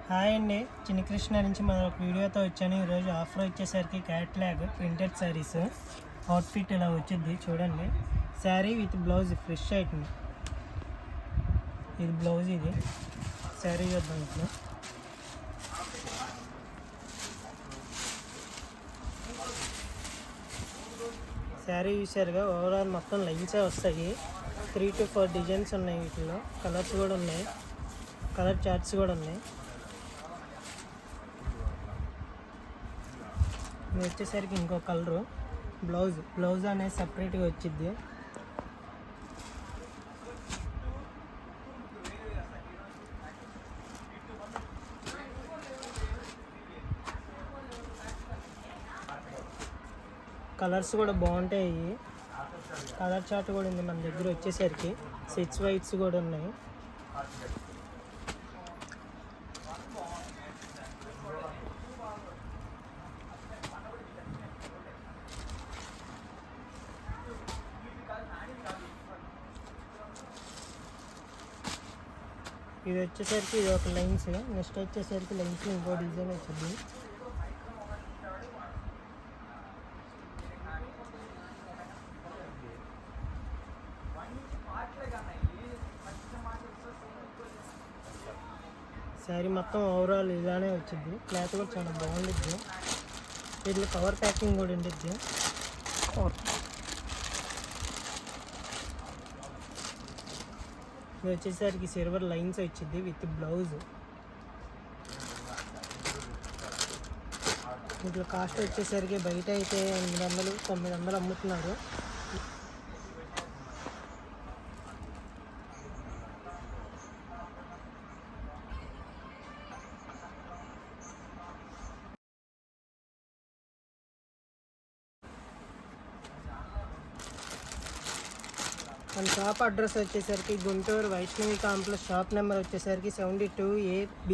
Hi అండి, చిన్ని కృష్ణ నుంచి మరొక వీడియోతో వచ్చాను. ఈరోజు ఆఫర్ వచ్చేసరికి క్యాట్లాగ్ ప్రింటెడ్ శారీస్ అవుట్ఫిట్ ఇలా వచ్చింది చూడండి. Sari with blouse fresh item. ఇది బ్లౌజ్, ఇది శారీ చూద్దాం. ఇప్పుడు శారీ చూసారుగా, ఓవరాల్ మొత్తం లైన్సే వస్తాయి. 3 to 4 డిజైన్స్ ఉన్నాయి. వీటిలో కలర్స్ కూడా ఉన్నాయి, కలర్ చార్ట్స్ కూడా ఉన్నాయి. ఇది వచ్చేసరికి ఇంకో కలరు. బ్లౌజ్ అనేది సపరేట్గా వచ్చింది. కలర్స్ కూడా బాగుంటాయి. కలర్ చార్ట్ కూడా ఉంది మన దగ్గర. వచ్చేసరికి 6 వైట్స్ కూడా ఉన్నాయి. ఇది వచ్చేసరికి ఇది ఒక లైన్స్. నెక్స్ట్ వచ్చేసరికి లైన్స్ ఇంకో డిజైన్ వచ్చింది. శారీ మొత్తం ఓవరాల్ ఇలానే వచ్చింది. క్లాత్ కూడా చాలా బాగుండిద్ది. వీటిలో కవర్ ప్యాకింగ్ కూడా ఉండిద్ది. ఇది వచ్చేసరికి సిల్వర్ లైన్స్ వచ్చింది విత్ బ్లౌజ్. వీటిలో కాస్ట్ వచ్చేసరికి బయట అయితే 800, 900 అమ్ముతున్నారు. మన షాప్ అడ్రస్ వచ్చేసరికి Guntur Vaishnavi complex. Shop number వచ్చేసరికి 72AB.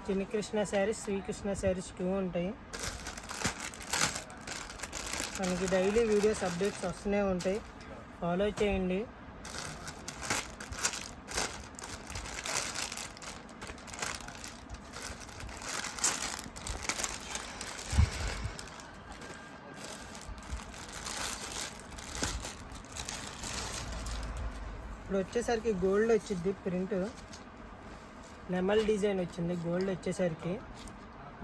చిన్ని కృష్ణ శారీస్, శ్రీకృష్ణ శారీస్ 2 ఉంటాయి. మనకి డైలీ వీడియోస్ అప్డేట్స్ వస్తూనే ఉంటాయి, ఫాలో చేయండి. ఇప్పుడు వచ్చేసరికి గోల్డ్ వచ్చింది. ప్రింట్ నెమల్ డిజైన్ వచ్చింది. గోల్డ్ వచ్చేసరికి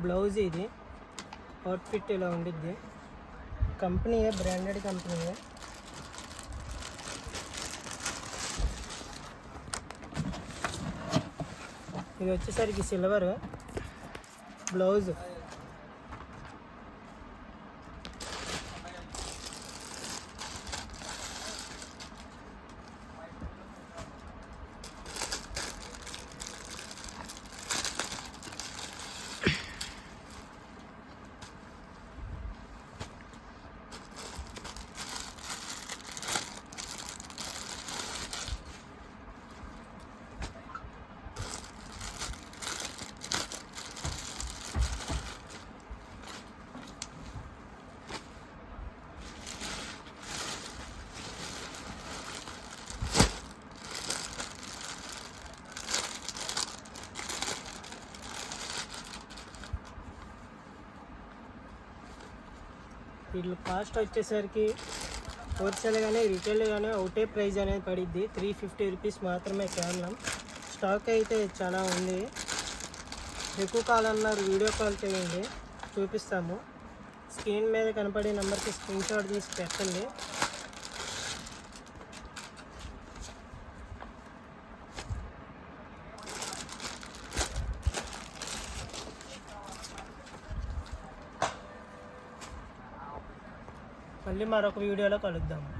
బ్లౌజ్. ఇది అవుట్ఫిట్ ఇలా ఉండిద్ది. కంపెనీయే, బ్రాండెడ్ కంపెనీయే. ఇది వచ్చేసరికి సిల్వర్ బ్లౌజ్. వీటి కాస్ట్ వచ్చేసరికి హోల్సేల్ కానీ రీటైల్ కానీ ఒకటే ప్రైస్ అనేది పడిద్ది. 350 రూపీస్ మాత్రమే కేవలం. స్టాక్ అయితే చాలా ఉంది. ఎక్కువ కావాలన్నారు వీడియో కాల్ చేయండి, చూపిస్తాము. స్క్రీన్ మీద కనపడే నెంబర్కి స్క్రీన్ షాట్ తీసి పెట్టండి. మళ్ళీ మరొక వీడియోలో కలుద్దాము.